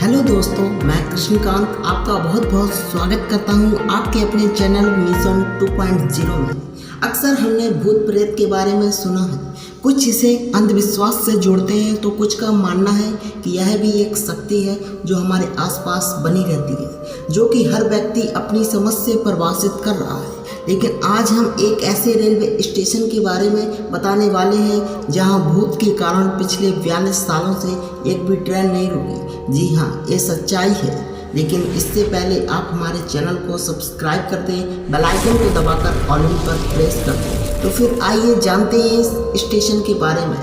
Hello दोस्तों, मैं कृष्णकांत आपका बहुत बहुत स्वागत करता हूं आपके अपने चैनल मिशन 2.0 में। अक्सर हमने भूत प्रेत के बारे में सुना है। कुछ इसे अंधविश्वास से जोड़ते हैं तो कुछ का मानना है कि यह भी एक शक्ति है जो हमारे आसपास बनी रहती है, जो कि हर व्यक्ति अपनी समझ से परिभाषित कर रहा है। लेकिन आज हम एक ऐसे रेलवे स्टेशन के बारे में बताने वाले हैं जहां भूत के कारण पिछले 42 सालों से एक भी ट्रेन नहीं रुकी। जी हाँ, ये सच्चाई है। लेकिन इससे पहले आप हमारे चैनल को सब्सक्राइब कर दें, बेल आइकन को दबाकर ऑल पर प्रेस कर दें। तो फिर आइए जानते हैं इस स्टेशन के बारे में।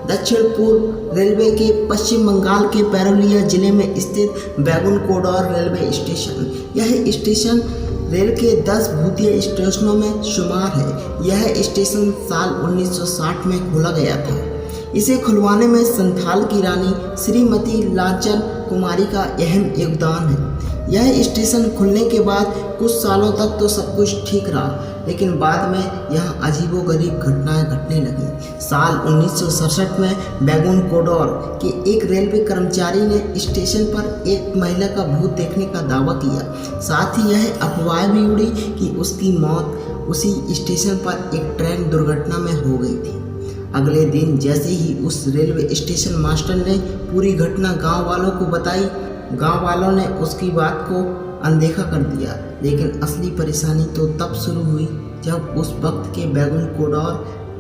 दक्षिण पूर्व रेलवे के पश्चिम बंगाल के पैरोलिया जिले में स्थित बैगुन कोडोर रेलवे स्टेशन। यह स्टेशन रेल के 10 भूतिया स्टेशनों में शुमार है। यह स्टेशन साल 1960 में खोला गया था। इसे खुलवाने में संथाल की रानी श्रीमती लाचन कुमारी का अहम योगदान है। यह स्टेशन खुलने के बाद कुछ सालों तक तो सब कुछ ठीक रहा, लेकिन बाद में यहाँ अजीबोगरीब घटनाएं घटने लगीं। साल 1967 में बैगुन कोडोर के एक रेलवे कर्मचारी ने स्टेशन पर एक महिला का भूत देखने का दावा किया। साथ ही यह अफवाह भी उड़ी कि उसकी मौत उसी स्टेशन पर एक ट्रेन दुर्घटना में हो गई थी। अगले दिन जैसे ही उस रेलवे स्टेशन मास्टर ने पूरी घटना गांव वालों को बताई, गांव वालों ने उसकी बात को अनदेखा कर दिया। लेकिन असली परेशानी तो तब शुरू हुई जब उस वक्त के बैगुन कोडोर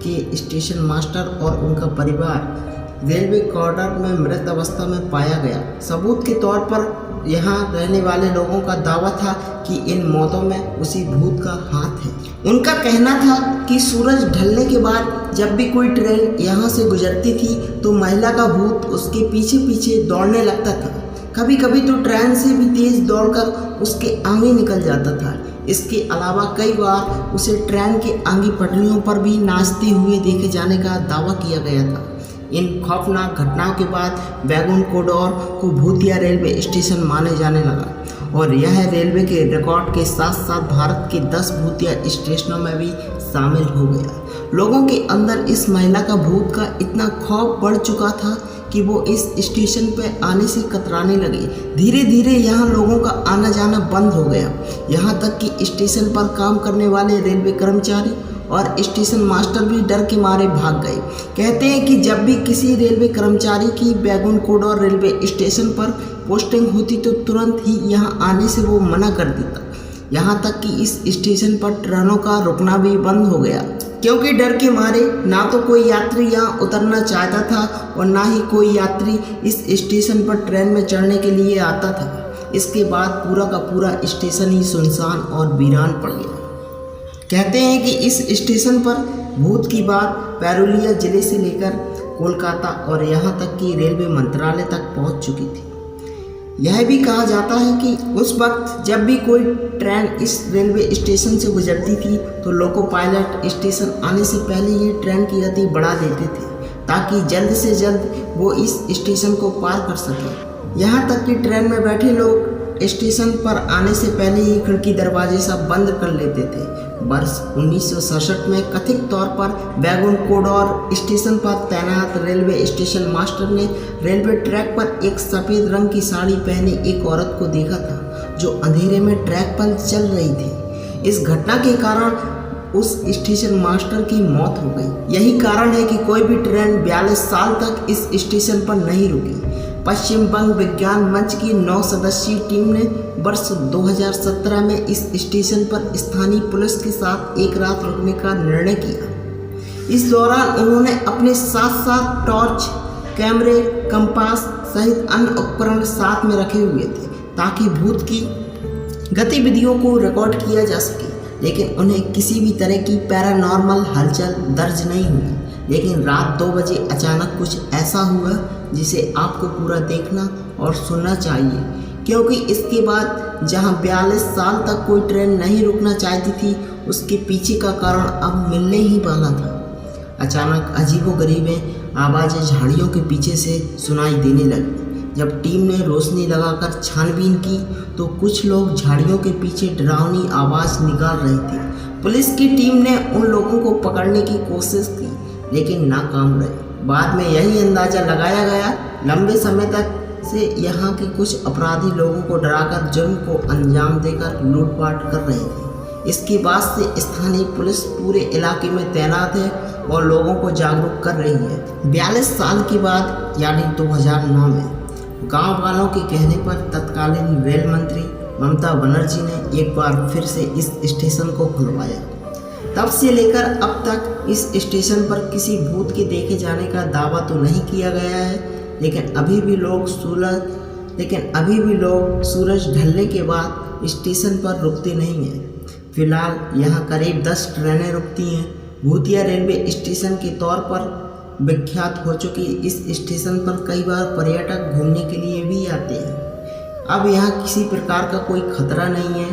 के स्टेशन मास्टर और उनका परिवार रेलवे कॉरिडोर में मृत अवस्था में पाया गया। सबूत के तौर पर यहाँ रहने वाले लोगों का दावा था कि इन मौतों में उसी भूत का हाथ है। उनका कहना था कि सूरज ढलने के बाद जब भी कोई ट्रेन यहाँ से गुजरती थी तो महिला का भूत उसके पीछे पीछे दौड़ने लगता था। कभी कभी तो ट्रेन से भी तेज दौड़कर उसके आगे निकल जाता था। इसके अलावा कई बार उसे ट्रेन के आगे पटरियों पर भी नाचते हुए देखे जाने का दावा किया गया था। इन खौफनाक घटनाओं के बाद बैगुन कोडोर को भूतिया रेलवे स्टेशन माने जाने लगा और यह रेलवे के रिकॉर्ड के साथ साथ भारत के 10 भूतिया स्टेशनों में भी शामिल हो गया। लोगों के अंदर इस महिला का भूत का इतना खौफ बढ़ चुका था कि वो इस स्टेशन पर आने से कतराने लगे। धीरे धीरे यहाँ लोगों का आना जाना बंद हो गया। यहाँ तक कि स्टेशन पर काम करने वाले रेलवे कर्मचारी और स्टेशन मास्टर भी डर के मारे भाग गए। कहते हैं कि जब भी किसी रेलवे कर्मचारी की बैगुन कोडोर रेलवे स्टेशन पर पोस्टिंग होती तो तुरंत ही यहाँ आने से वो मना कर देता। यहाँ तक कि इस स्टेशन पर ट्रेनों का रुकना भी बंद हो गया, क्योंकि डर के मारे ना तो कोई यात्री यहाँ उतरना चाहता था और ना ही कोई यात्री इस स्टेशन पर ट्रेन में चढ़ने के लिए आता था। इसके बाद पूरा का पूरा स्टेशन ही सुनसान और वीरान पड़ गया। कहते हैं कि इस स्टेशन पर भूत की बात पैरोलिया जिले से लेकर कोलकाता और यहाँ तक कि रेलवे मंत्रालय तक पहुँच चुकी थी। यह भी कहा जाता है कि उस वक्त जब भी कोई ट्रेन इस रेलवे स्टेशन से गुजरती थी तो लोको पायलट स्टेशन आने से पहले ही ट्रेन की गति बढ़ा देते थे ताकि जल्द से जल्द वो इस स्टेशन को पार कर सके। यहाँ तक कि ट्रेन में बैठे लोग स्टेशन पर आने से पहले ही खिड़की दरवाजे सब बंद कर लेते थे। वर्ष 1967 में कथित तौर पर बैगुन कोडोर स्टेशन पर तैनात रेलवे स्टेशन मास्टर ने रेलवे ट्रैक पर एक सफ़ेद रंग की साड़ी पहने एक औरत को देखा था जो अंधेरे में ट्रैक पर चल रही थी। इस घटना के कारण उस स्टेशन मास्टर की मौत हो गई। यही कारण है कि कोई भी ट्रेन 42 साल तक इस स्टेशन पर नहीं रुकी। पश्चिम बंग विज्ञान मंच की 9 सदस्यीय टीम ने वर्ष 2017 में इस स्टेशन पर स्थानीय पुलिस के साथ एक रात रुकने का निर्णय किया। इस दौरान उन्होंने अपने साथ साथ टॉर्च, कैमरे, कंपास सहित अन्य उपकरण साथ में रखे हुए थे ताकि भूत की गतिविधियों को रिकॉर्ड किया जा सके। लेकिन उन्हें किसी भी तरह की पैरानॉर्मल हलचल दर्ज नहीं हुई। लेकिन रात 2 बजे अचानक कुछ ऐसा हुआ जिसे आपको पूरा देखना और सुनना चाहिए, क्योंकि इसके बाद जहां 42 साल तक कोई ट्रेन नहीं रुकना चाहती थी उसके पीछे का कारण अब मिलने ही वाला था। अचानक अजीबोगरीब आवाज़ें झाड़ियों के पीछे से सुनाई देने लगी। जब टीम ने रोशनी लगाकर छानबीन की तो कुछ लोग झाड़ियों के पीछे डरावनी आवाज़ निकाल रहे थे। पुलिस की टीम ने उन लोगों को पकड़ने की कोशिश की लेकिन नाकाम रहे। बाद में यही अंदाज़ा लगाया गया लंबे समय तक से यहाँ के कुछ अपराधी लोगों को डराकर जुर्म को अंजाम देकर लूटपाट कर रहे थे। इसके बाद से स्थानीय पुलिस पूरे इलाके में तैनात है और लोगों को जागरूक कर रही है। 42 साल के बाद यानी 2009 में गांव वालों के कहने पर तत्कालीन रेल मंत्री ममता बनर्जी ने एक बार फिर से इस स्टेशन को खुलवाया। तब से लेकर अब तक इस स्टेशन पर किसी भूत के देखे जाने का दावा तो नहीं किया गया है, लेकिन अभी भी लोग सूरज ढलने के बाद स्टेशन पर रुकते नहीं हैं। फिलहाल यहाँ करीब 10 ट्रेनें रुकती हैं। भूतिया रेलवे स्टेशन के तौर पर विख्यात हो चुकी इस स्टेशन पर कई बार पर्यटक घूमने के लिए भी आते हैं। अब यहाँ किसी प्रकार का कोई खतरा नहीं है।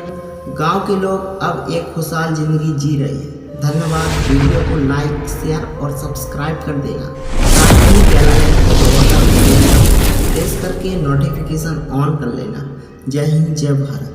गांव के लोग अब एक खुशहाल जिंदगी जी रहे हैं। धन्यवाद। वीडियो को लाइक, शेयर और सब्सक्राइब कर देना। साथ ही बेल आइकन को दबाकर प्रेस करके नोटिफिकेशन ऑन कर लेना। जय हिंद, जय भारत।